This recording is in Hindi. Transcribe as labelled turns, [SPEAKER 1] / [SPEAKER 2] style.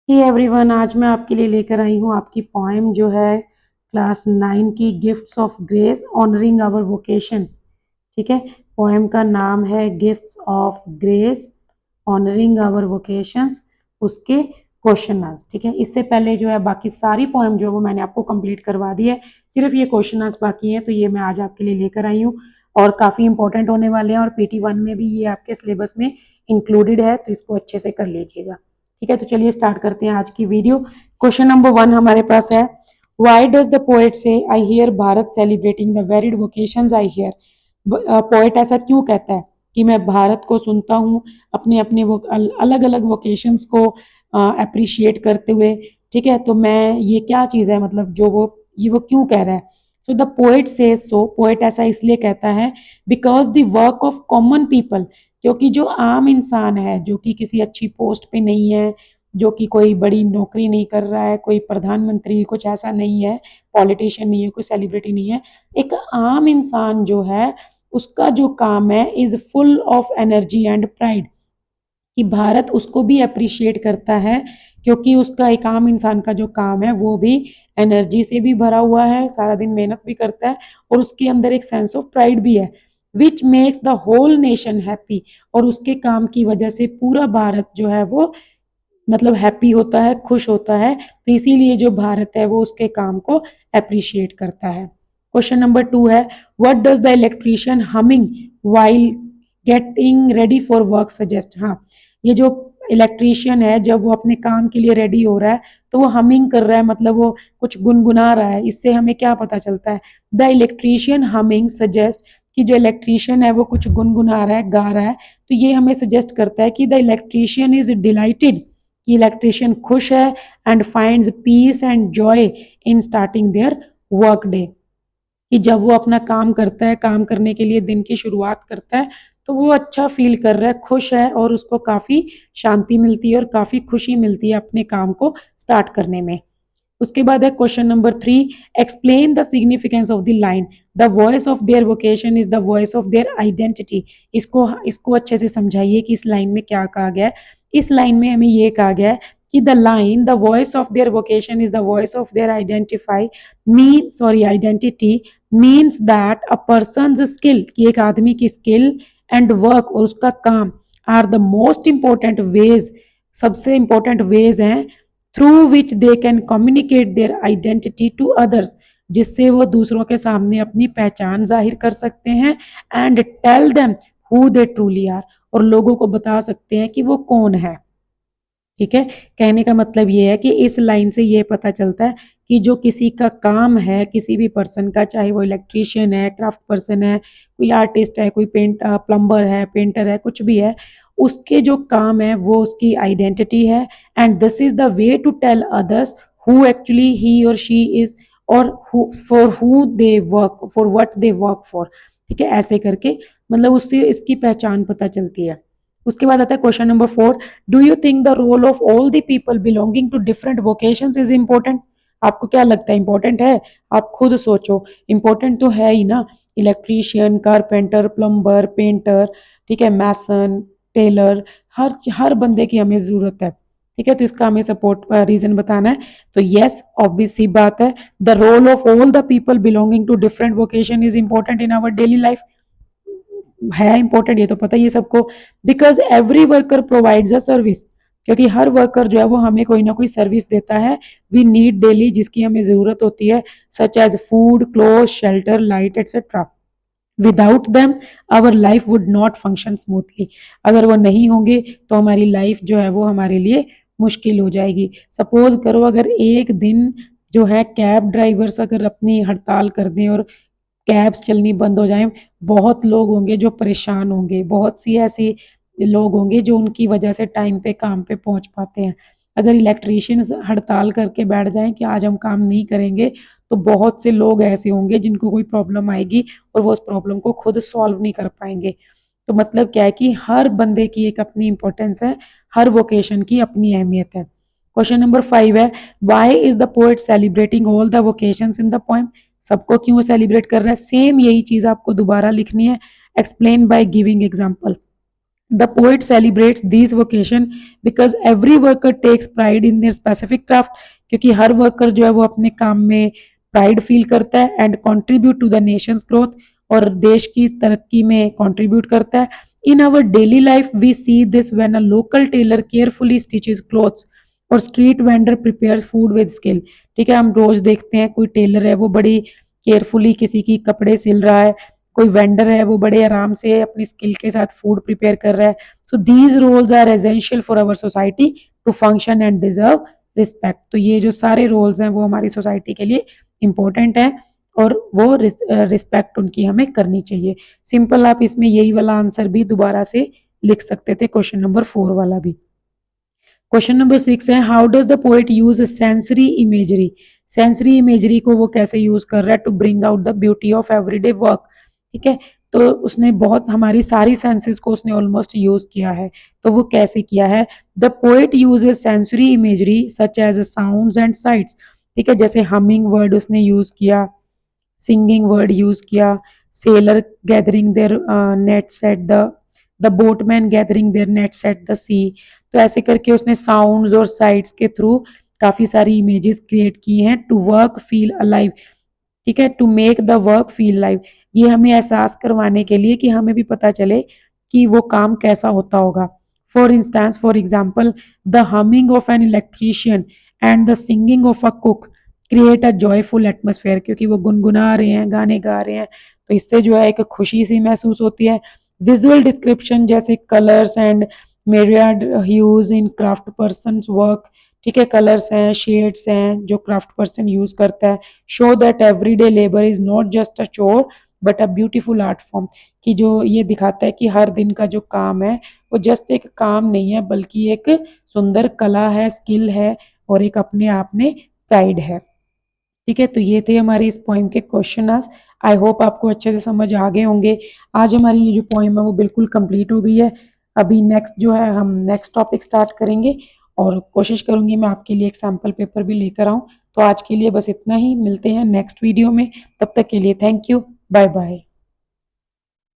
[SPEAKER 1] हे एवरीवन, आज मैं आपके लिए लेकर आई हूँ आपकी पोएम जो है क्लास 9 की gifts of grace honouring our vocation. ठीक है, पोएम का नाम है gifts of grace honouring our vocations, उसके क्वेश्चन आंसर। ठीक है, इससे पहले जो है बाकी सारी पोएम जो है वो मैंने आपको कंप्लीट करवा दी है, सिर्फ ये क्वेश्चन आंसर बाकी हैं, तो ये मैं आज आपके लिए लेकर आई हूँ और काफ़ी इंपॉर्टेंट होने वाले हैं और PT1 में भी ये आपके सिलेबस में इंक्लूडेड है, तो इसको अच्छे से कर लीजिएगा। ठीक है, तो चलिए स्टार्ट करते हैं आज की वीडियो। क्वेश्चन नंबर 1 हमारे पास है, वाई डज द पोएट से I hear Bharat celebrating the varied vocations I hear. Poet ऐसा क्यों कहता है कि मैं भारत को सुनता हूँ अपने अपने वो अलग अलग वोकेशंस को अप्रिशिएट करते हुए। ठीक है, तो मैं ये क्या चीज़ है, मतलब जो वो क्यों कह रहा है। So the poet says so, poet ऐसा इसलिए कहता है because the work of common people, क्योंकि जो आम इंसान है, जो कि किसी अच्छी पोस्ट पे नहीं है, जो कि कोई बड़ी नौकरी नहीं कर रहा है, कोई प्रधानमंत्री कुछ ऐसा नहीं है, पॉलिटिशियन नहीं है, कोई सेलिब्रिटी नहीं है, एक आम इंसान जो है उसका जो काम है is full of energy and pride, कि भारत उसको भी अप्रिशिएट करता है, क्योंकि उसका एक आम इंसान का जो काम है वो भी एनर्जी से भी भरा हुआ है, सारा दिन मेहनत भी करता है और उसके अंदर एक सेंस ऑफ प्राइड भी है, which makes the whole nation happy, और उसके काम की वजह से पूरा भारत जो है वो मतलब हैप्पी होता है, खुश होता है, तो इसीलिए जो भारत है वो उसके काम को अप्रिशिएट करता है। क्वेश्चन नंबर 2 है, what does the electrician humming while getting ready for work suggest. हाँ, ये जो इलेक्ट्रिशियन है जब वो अपने काम के लिए रेडी हो रहा है तो वो हमिंग कर रहा है, मतलब वो कुछ गुनगुना रहा है। इससे हमें क्या पता चलता है, द इलेक्ट्रिशियन हमिंग सजेस्ट, कि जो इलेक्ट्रिशियन है वो कुछ गुनगुना रहा है, गा रहा है, तो ये हमें सजेस्ट करता है कि द इलेक्ट्रिशियन इज डिलाइटेड, कि इलेक्ट्रिशियन खुश है, and finds peace and joy in starting their work day, कि जब वो अपना काम करता है, काम करने के लिए दिन की शुरुआत करता है, तो वो अच्छा फील कर रहा है, खुश है और उसको काफ़ी शांति मिलती है और काफ़ी खुशी मिलती है अपने काम को स्टार्ट करने में। उसके बाद है question number 3, explain the significance of the line, the voice of their vocation is the voice of their identity. इसको अच्छे से समझाइए कि इस लाइन में क्या कहा गया है। इस लाइन में हमें ये कहा गया है कि the line the voice of their vocation is the voice of their identity means that a person skill, कि एक आदमी की स्किल एंड वर्क और उसका काम are the most important ways, सबसे इंपॉर्टेंट वेज हैं through which they can communicate their identity to others, जिससे वो दूसरों के सामने अपनी पहचान जाहिर कर सकते हैं, and tell them who they truly are, और लोगों को बता सकते हैं कि वो कौन है। ठीक है, कहने का मतलब ये है कि इस लाइन से ये पता चलता है कि जो किसी का काम है, किसी भी पर्सन का, चाहे वो इलेक्ट्रिशियन है, क्राफ्ट पर्सन है, कोई आर्टिस्ट है, कोई प्लम्बर है, पेंटर है, कुछ भी है, उसके जो काम है वो उसकी आइडेंटिटी है, and this is the way to tell others who actually he और शी इज, और who they work for, what they work for. ठीक है, ऐसे करके मतलब उससे इसकी पहचान पता चलती है। उसके बाद आता है question number 4, do you think the role of all the people belonging to different vocations is important. आपको क्या लगता है, इंपॉर्टेंट है? आप खुद सोचो, इंपॉर्टेंट तो है ही ना। इलेक्ट्रीशियन, कारपेंटर, प्लम्बर, पेंटर, ठीक है, मैसन, टेलर, हर बंदे की हमें जरूरत है। ठीक है, तो इसका हमें सपोर्ट रीजन बताना है। तो यस, ऑब्वियस सी बात है, the role of all the people belonging to different vocation is important in our daily life. है इंपॉर्टेंट, ये तो पता ही है सबको, because every worker provides a service, क्योंकि हर वर्कर जो है वो हमें कोई ना कोई सर्विस देता है, वी नीड डेली, जिसकी हमें जरूरत होती है, such as food, cloth, shelter, light etcetera. Without them our life would not function smoothly, अगर वो नहीं होंगे तो हमारी लाइफ जो है वो हमारे लिए मुश्किल हो जाएगी। सपोज करो अगर एक दिन जो है कैब ड्राइवर्स अगर अपनी हड़ताल कर दें और कैब्स चलनी बंद हो जाएं, बहुत लोग होंगे जो परेशान होंगे, बहुत सी ऐसी लोग होंगे जो उनकी वजह से टाइम पे काम पे पहुंच पाते हैं। अगर इलेक्ट्रीशियंस हड़ताल करके बैठ जाएं कि आज हम काम नहीं करेंगे, तो बहुत से लोग ऐसे होंगे जिनको कोई प्रॉब्लम आएगी और वो उस प्रॉब्लम को खुद सॉल्व नहीं कर पाएंगे। तो मतलब क्या है कि हर बंदे की एक अपनी इंपॉर्टेंस है, हर वोकेशन की अपनी अहमियत है। क्वेश्चन नंबर 5 है, why is the poet celebrating all the vocations in the poem. सबको क्यों सेलिब्रेट कर रहा है, सेम यही चीज आपको दोबारा लिखनी है, explain by giving example. The poet celebrates these vocation because every worker takes pride in their specific craft, क्योंकि हर वर्कर जो है वो अपने काम में प्राइड फील करता है and contribute to the nation's growth, और देश की तरक्की में कंट्रीब्यूट करता है. In our daily life we see this when a local tailor carefully stitches clothes और street vendor prepares food with skill. ठीक है, हम रोज देखते हैं कोई टेलर है वो बड़ी केयरफुली किसी की कपड़े सिल रहा है, कोई वेंडर है वो बड़े आराम से अपनी स्किल के साथ फूड प्रिपेयर कर रहा है. So these roles are essential for our society to function and deserve respect. तो ये जो सारे रोल्स हैं वो हमारी सोसाइटी के लिए इंपॉर्टेंट है और वो रिस्पेक्ट उनकी हमें करनी चाहिए. सिंपल आप इसमें यही वाला आंसर भी दोबारा से लिख सकते थे, क्वेश्चन नंबर 4 वाला भी. क्वेश्चन नंबर 6 है, how does the poet use sensory imagery. Sensory imagery को वो कैसे यूज कर रहा है to bring out the beauty of everyday work. ठीक है, तो उसने बहुत हमारी सारी सेंसेस को उसने ऑलमोस्ट यूज किया है. तो वो कैसे किया है? The poet uses sensory imagery such as sounds and sights. ठीक है, जैसे हमिंग वर्ड उसने यूज किया, सिंगिंग वर्ड यूज किया, sailor gathering their nets at the boatman gathering their nets at the sea. तो ऐसे करके उसने साउंड्स और साइट्स के थ्रू काफी सारी इमेजेस क्रिएट की हैं टू वर्क फील अलाइव. ठीक है, to make the work feel live. ये हमें एहसास करवाने के लिए कि हमें भी पता चले कि वो काम कैसा होता होगा. For instance, for example, the humming of an electrician and the singing of a cook create a joyful atmosphere. क्योंकि वो गुनगुना रहे हैं, गाने गा रहे हैं, तो इससे जो है एक खुशी सी महसूस होती है. विजुअल डिस्क्रिप्शन जैसे colours and myriad huge in craft person work. ठीक है, कलर्स हैं, शेड्स हैं जो क्राफ्ट पर्सन यूज करता है. Show that everyday labour is not just a chore but a beautiful art form. कि जो ये दिखाता है कि हर दिन का जो काम है वो जस्ट एक काम नहीं है बल्कि एक सुंदर कला है, स्किल है और एक अपने आप में प्राइड है. ठीक है, तो ये थे हमारे इस पोइम के क्वेश्चन. आई होप आपको अच्छे से समझ आ गए होंगे. आज हमारी ये जो पोइम है वो बिल्कुल कंप्लीट हो गई है. अभी नेक्स्ट जो है हम नेक्स्ट टॉपिक स्टार्ट करेंगे और कोशिश करूंगी मैं आपके लिए एक सैम्पल पेपर भी लेकर आऊं. तो आज के लिए बस इतना ही, मिलते हैं नेक्स्ट वीडियो में. तब तक के लिए थैंक यू, बाय बाय.